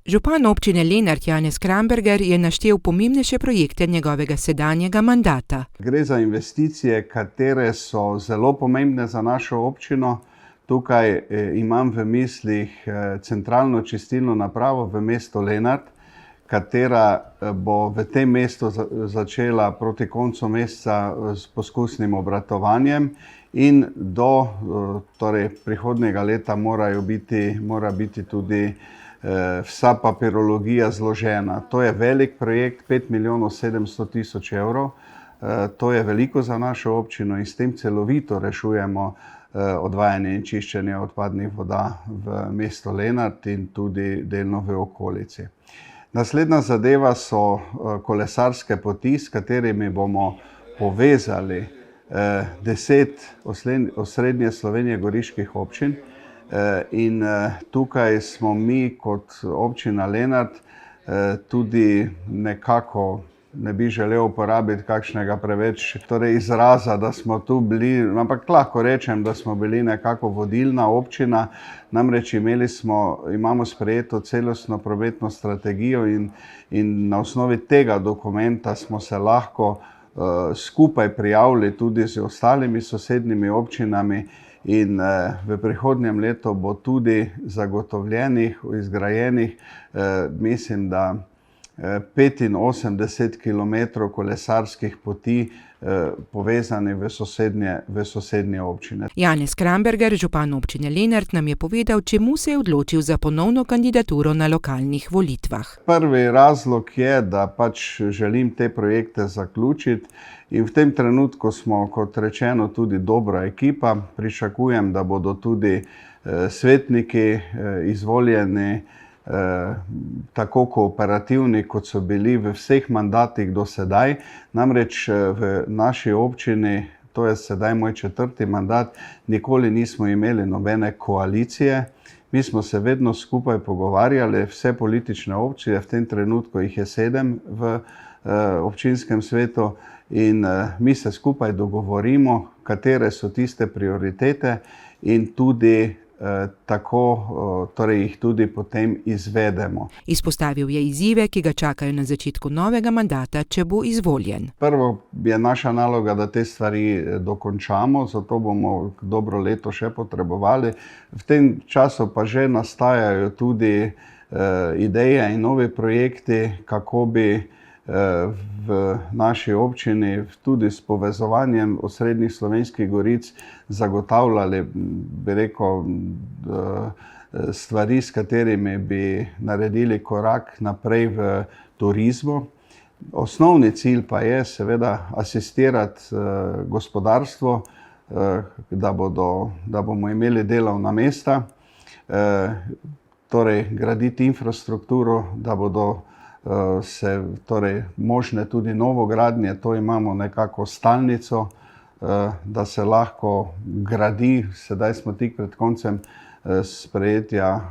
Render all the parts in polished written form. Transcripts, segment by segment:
Župan občine Lenart Janez Kramberger je naštel pomembnejše projekte njegovega sedanjega mandata. Gre za investicije, katere so zelo pomembne za našo občino. Tukaj imam v mislih centralno čistilno napravo v mestu Lenart, katera bo v tem mestu začela proti koncu meseca s poskusnim obratovanjem in do prihodnjega leta mora biti tudi vsa papirologija zložena. To je velik projekt, 5 milijonov 700 tisoč evrov. To je veliko za našo občino in s tem celovito rešujemo odvajanje in čiščenje odpadnih voda v mestu Lenart in tudi delno v okolici. Naslednja zadeva so kolesarske poti, s katerimi bomo povezali 10 osrednje Slovenije goriških občin. In tukaj smo mi kot občina Lenart tudi nekako, ne bi želel uporabiti kakšnega preveč izraza, da smo tu bili, ampak lahko rečem, da smo bili nekako vodilna občina. Namreč imamo sprejeto celostno prometno strategijo in na osnovi tega dokumenta smo se lahko skupaj prijavili tudi z ostalimi sosednjimi občinami in v prihodnjem letu bo tudi zagotovljenih, izgrajenih, mislim, da 85 kilometrov kolesarskih poti povezani v sosednje občine. Janez Kramberger, župan občine Lenart, nam je povedal, čemu se je odločil za ponovno kandidaturo na lokalnih volitvah. Prvi razlog je, da želim te projekte zaključiti in v tem trenutku smo, kot rečeno, tudi dobra ekipa. Pričakujem, da bodo tudi svetniki izvoljeni tako kooperativni, kot so bili v vseh mandatih do sedaj. Namreč v naši občini, to je sedaj moj 4. mandat, nikoli nismo imeli nobene koalicije. Mi smo se vedno skupaj pogovarjali, vse politične opcije, v tem trenutku jih je 7 v občinskem svetu in mi se skupaj dogovorimo, katere so tiste prioritete in tudi jih tudi potem izvedemo. Izpostavil je izzive, ki ga čakajo na začetku novega mandata, če bo izvoljen. Prvo je naša naloga, da te stvari dokončamo, zato bomo dobro leto še potrebovali. V tem času pa že nastajajo tudi ideje in novi projekti, kako bi v naši občini tudi s povezovanjem osrednjih slovenskih goric zagotavljali, bi rekel, stvari, s katerimi bi naredili korak naprej v turizmu. Osnovni cilj pa je seveda asistirati gospodarstvo, da bomo imeli delovna mesta, graditi infrastrukturo, da bodo možne tudi novogradnje, to imamo nekako stalnico, da se lahko gradi. Sedaj smo tik pred koncem sprejetja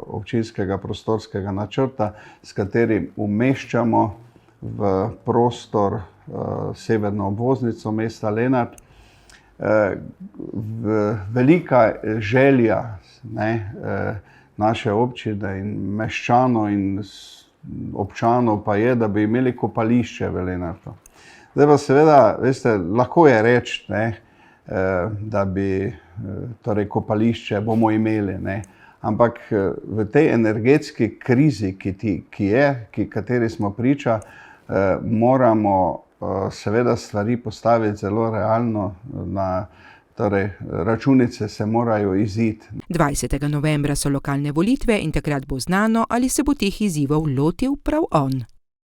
občinskega prostorskega načrta, s katerim umeščamo v prostor severno obvoznico mesta Lenart. Velika želja naše občine in meščanov in občanov pa je, da bi imeli kopališče v Lenartu. Zdaj pa seveda, veste, lahko je reči, da bi kopališče bomo imeli, ampak v tej energetski krizi, kateri smo priča, moramo seveda stvari postaviti zelo realno računice se morajo iziti. 20. novembra so lokalne volitve in takrat bo znano, ali se bo teh izzivov lotil prav on.